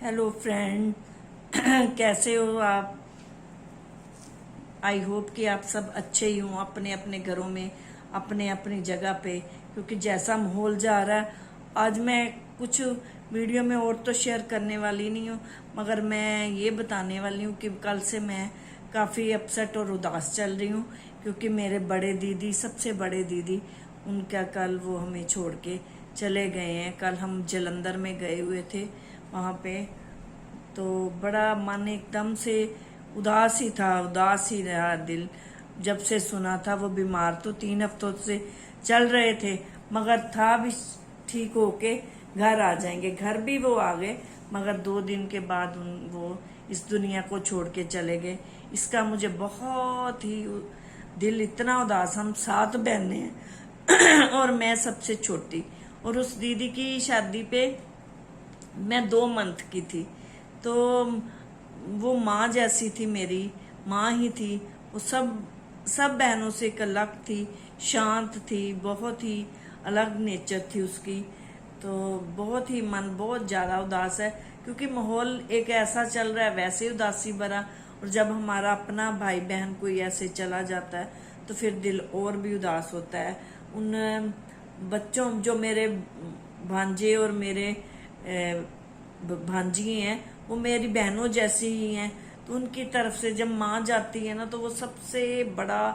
Hello friend. कैसे हो आप? आई होप कि आप सब अच्छे ही हों अपने अपने घरों में, अपने अपनी जगह पे। क्योंकि जैसा माहौल जा रहा है, आज मैं कुछ वीडियो में और तो शेयर करने वाली नहीं हूँ, मगर मैं ये बताने वाली हूँ कि कल से मैं काफ़ी अपसेट और उदास चल रही हूँ। क्योंकि मेरे बड़े दीदी, सबसे बड़े दीदी, उनका कल वो हमें छोड़ के चले गए हैं। कल हम जलंधर में गए हुए थे, वहाँ पे तो बड़ा मन एकदम से उदास ही था, उदास ही रहा दिल। जब से सुना था वो बीमार, तो 3 हफ्तों से चल रहे थे, मगर था भी ठीक होके घर आ जाएंगे। घर भी वो आ गए, मगर 2 दिन के बाद वो इस दुनिया को छोड़ के चले गए। इसका मुझे बहुत ही दिल इतना उदास। हम 7 बहनें हैं और मैं सबसे छोटी। और उस दीदी की शादी पे मैं 2 मंथ की थी, तो वो माँ जैसी थी, मेरी माँ ही थी। वो सब सब बहनों से एक अलग थी, शांत थी, बहुत ही अलग नेचर थी उसकी। तो बहुत ही मन बहुत ज़्यादा उदास है, क्योंकि माहौल एक ऐसा चल रहा है, वैसे उदासी भरा। और जब हमारा अपना भाई बहन कोई ऐसे चला जाता है तो फिर दिल और भी उदास होता है। उन बच्चों, जो मेरे भांजे और मेरे भांजी हैं, वो मेरी बहनों जैसी ही हैं। तो उनकी तरफ से जब माँ जाती है ना, तो वो सबसे बड़ा,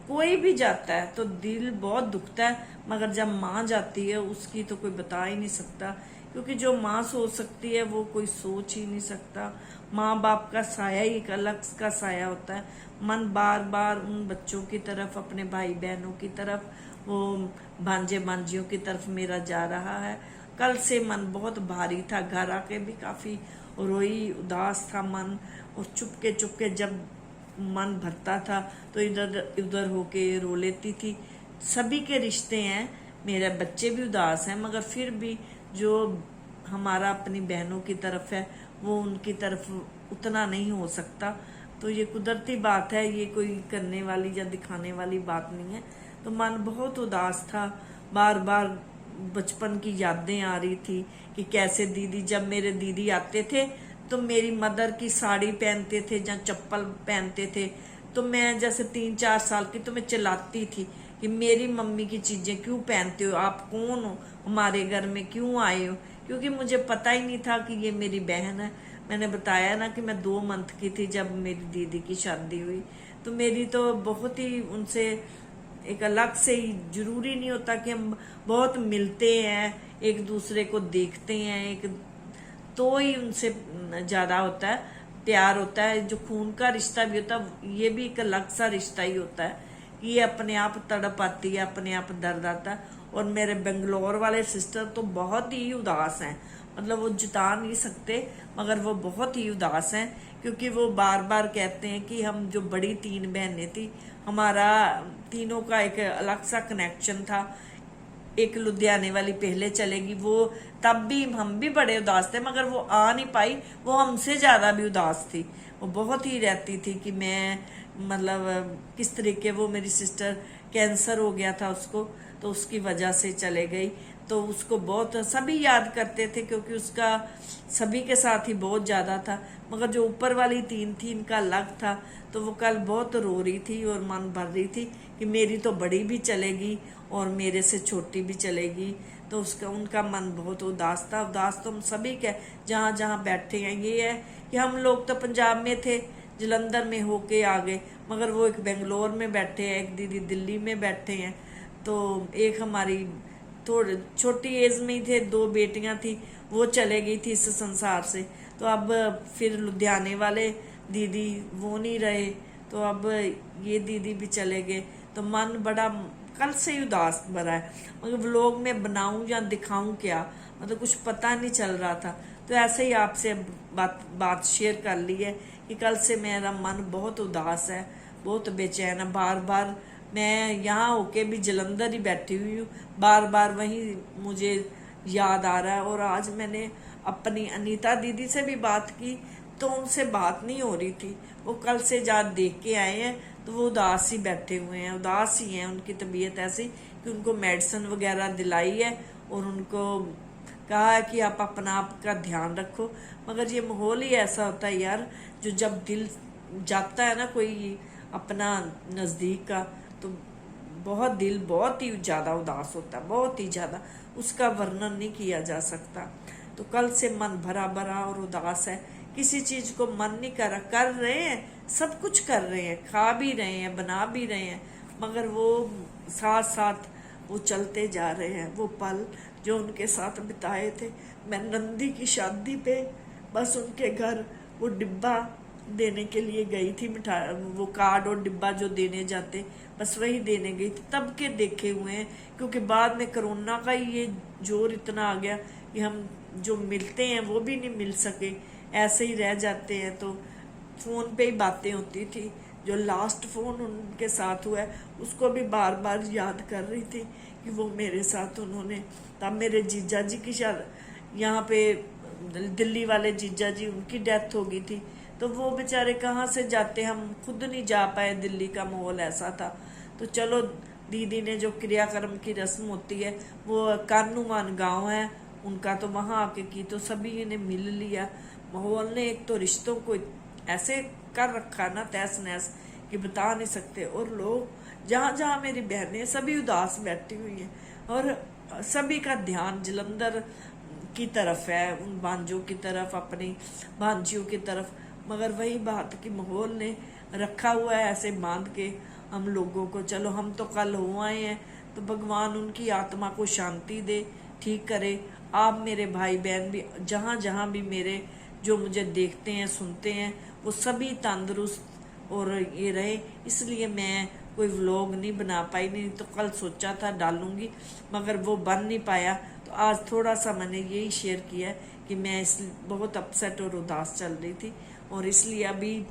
कोई भी जाता है तो दिल बहुत दुखता है, मगर जब माँ जाती है उसकी तो कोई बता ही नहीं सकता। क्योंकि जो माँ सोच सकती है वो कोई सोच ही नहीं सकता। माँ बाप का साया ही एक अलग का साया होता है। मन बार बार उन बच्चों की तरफ, अपने भाई बहनों की तरफ, वो भांजे भांजियों की तरफ मेरा जा रहा है। कल से मन बहुत भारी था, घर आके भी काफी रोई, उदास था मन। और चुपके चुपके जब मन भरता था तो इधर उधर होके रो लेती थी। सभी के रिश्ते हैं, मेरे बच्चे भी उदास हैं, मगर फिर भी जो हमारा अपनी बहनों की तरफ है वो उनकी तरफ उतना नहीं हो सकता। तो ये कुदरती बात है, ये कोई करने वाली या दिखाने वाली बात नहीं है। तो मन बहुत उदास था, बार बार बचपन की यादें आ रही थी कि कैसे दीदी, जब मेरे दीदी आते थे तो मेरी मदर की साड़ी पहनते थे या चप्पल पहनते थे, तो मैं जैसे 3-4 साल की, तो मैं चिल्लाती थी कि मेरी मम्मी की चीजें क्यों पहनते हो, आप कौन हो, हमारे घर में क्यों आए हो। क्योंकि मुझे पता ही नहीं था कि ये मेरी बहन है। मैंने बताया ना कि मैं 2 मंथ की थी जब मेरी दीदी की शादी हुई। तो मेरी तो बहुत ही उनसे एक अलग से ही, जरूरी नहीं होता कि हम बहुत मिलते हैं, एक दूसरे को देखते हैं, एक तो ही उनसे ज्यादा होता है, प्यार होता है। जो खून का रिश्ता भी होता है, ये भी एक अलग सा रिश्ता ही होता है कि ये अपने आप तड़प आती है, अपने आप दर्द आता है। और मेरे बेंगलोर वाले सिस्टर तो बहुत ही उदास हैं, मतलब वो जता नहीं सकते, मगर वो बहुत ही उदास हैं। क्योंकि वो बार बार कहते हैं कि हम जो बड़ी 3 बहनें थी, हमारा तीनों का एक अलग सा कनेक्शन था। एक लुधियाने वाली पहले चलेगी, वो तब भी हम भी बड़े उदास थे, मगर वो आ नहीं पाई। वो हमसे ज्यादा भी उदास थी। वो बहुत ही रहती थी कि मैं, मतलब किस तरीके, वो मेरी सिस्टर कैंसर हो गया था उसको, तो उसकी वजह से चले गई। तो उसको बहुत सभी याद करते थे, क्योंकि उसका सभी के साथ ही बहुत ज्यादा था। मगर जो ऊपर वाली 3 थी, इनका अलग था। तो वो कल बहुत रो रही थी और मन भर रही थी कि मेरी तो बड़ी भी चलेगी और मेरे से छोटी भी चलेगी। तो उसका, उनका मन बहुत उदास था। उदास तो हम सभी के जहाँ जहाँ बैठे हैं। ये है कि हम लोग तो पंजाब में थे, जलंधर में होके आ गए, मगर वो एक बेंगलोर में बैठे हैं, एक दीदी दिल्ली में बैठे हैं। तो एक हमारी थोड़ी छोटी एज में ही थे, 2 बेटियां थी, वो चले गई थी इस संसार से। तो अब फिर लुधियाने वाले दीदी वो नहीं रहे, तो अब ये दीदी भी चले गए। तो मन बड़ा कल से ही उदास भरा है, मगर व्लॉग में बनाऊं या दिखाऊं क्या, मतलब कुछ पता नहीं चल रहा था। तो ऐसे ही आपसे बात शेयर कर ली है कि कल से मेरा मन बहुत उदास है, बहुत बेचैन है। बार बार मैं यहाँ होके भी जलंधर ही बैठी हुई हूँ, बार बार वही मुझे याद आ रहा है। और आज मैंने अपनी अनीता दीदी से भी बात की, तो उनसे बात नहीं हो रही थी। वो कल से जात देख के आए हैं, तो वो उदास ही बैठे हुए हैं, उदास ही हैं। उनकी तबीयत ऐसी कि उनको मेडिसिन वगैरह दिलाई है और उनको कहा है कि आप अपना आप का ध्यान रखो, मगर ये माहौल ही ऐसा होता है यार, जो जब दिल जाता है ना कोई अपना नज़दीक का, तो बहुत दिल बहुत ही ज़्यादा उदास होता है, बहुत ही ज़्यादा, उसका वर्णन नहीं किया जा सकता। तो कल से मन भरा भरा और उदास है, किसी चीज़ को मन नहीं कर रहे हैं, सब कुछ कर रहे हैं, खा भी रहे हैं, बना भी रहे हैं, मगर वो साथ साथ वो चलते जा रहे हैं। वो पल जो उनके साथ बिताए थे, मैं नंदी की शादी पे बस उनके घर वो डिब्बा देने के लिए गई थी, मिठाई वो कार्ड और डिब्बा जो देने जाते, बस वही देने गई थी, तब के देखे हुए हैं। क्योंकि बाद में कोरोना का ही ये जोर इतना आ गया कि हम जो मिलते हैं वो भी नहीं मिल सके, ऐसे ही रह जाते हैं। तो फोन पे ही बातें होती थी। जो लास्ट फोन उनके साथ हुआ है उसको भी बार बार याद कर रही थी कि वो मेरे साथ उन्होंने, तब मेरे जीजा जी की शायद यहाँ पे दिल्ली वाले जीजा जी, उनकी डेथ हो गई थी। तो वो बेचारे कहाँ से जाते, हम खुद नहीं जा पाए, दिल्ली का माहौल ऐसा था। तो चलो दीदी ने जो क्रियाक्रम की रस्म होती है, वो कानूमान गांव है उनका, तो वहाँ आके की, तो सभी ने मिल लिया। माहौल ने एक तो रिश्तों को ऐसे कर रखा ना तहस नहस कि बता नहीं सकते। और लोग जहाँ जहाँ मेरी बहनें सभी उदास बैठी हुई हैं, और सभी का ध्यान जलंधर की तरफ है, उन भांजों की तरफ, अपनी भांजियों की तरफ। मगर वही बात कि माहौल ने रखा हुआ है ऐसे बांध के हम लोगों को। चलो हम तो कल हो आए हैं, तो भगवान उनकी आत्मा को शांति दे, ठीक करे। आप मेरे भाई बहन भी जहाँ जहाँ भी मेरे जो मुझे देखते हैं सुनते हैं, वो सभी तंदुरुस्त और ये रहे। इसलिए मैं कोई व्लॉग नहीं बना पाई, नहीं तो कल सोचा था डालूंगी, मगर वो बन नहीं पाया। तो आज थोड़ा सा मैंने यही शेयर किया कि मैं इस बहुत अपसेट और उदास चल रही थी, और इसलिए अभी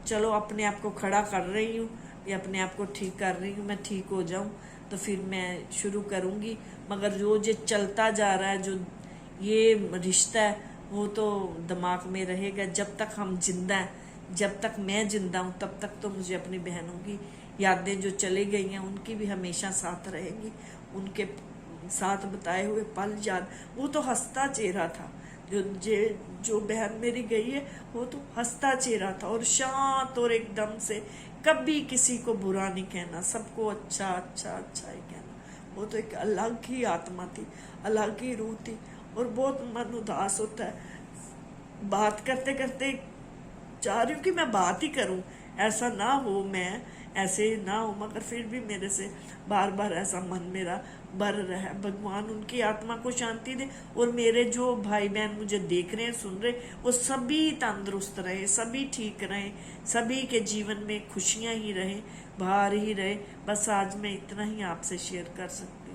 चलो अपने आप को खड़ा कर रही हूँ, या अपने आप को ठीक कर रही हूँ। मैं ठीक हो जाऊँ तो फिर मैं शुरू करूँगी। मगर जो चलता जा रहा है, जो ये रिश्ता है, वो तो दिमाग में रहेगा जब तक हम जिंदा हैं। जब तक मैं जिंदा हूँ तब तक तो मुझे अपनी बहनों की यादें जो चली गई हैं उनकी भी हमेशा साथ रहेंगी। उनके साथ बताए हुए पल याद, वो तो हंसता चेहरा था। जो बहन मेरी गई है वो तो हंसता चेहरा था, और शांत, और एकदम से कभी किसी को बुरा नहीं कहना, सबको अच्छा अच्छा अच्छा ही कहना। वो तो एक अलग ही आत्मा थी, अलग ही रूह थी। और बहुत मन उदास होता है, बात करते करते चाह रही हूँ कि मैं बात ही करूँ, ऐसा ना हो, मैं ऐसे ना हो, मगर फिर भी मेरे से बार बार ऐसा मन मेरा भर रहा है। भगवान उनकी आत्मा को शांति दे, और मेरे जो भाई बहन मुझे देख रहे हैं सुन रहे, वो सभी तंदुरुस्त रहे, सभी ठीक रहे, सभी के जीवन में खुशियाँ ही रहे, बाहर ही रहे। बस आज मैं इतना ही आपसे शेयर कर सकती।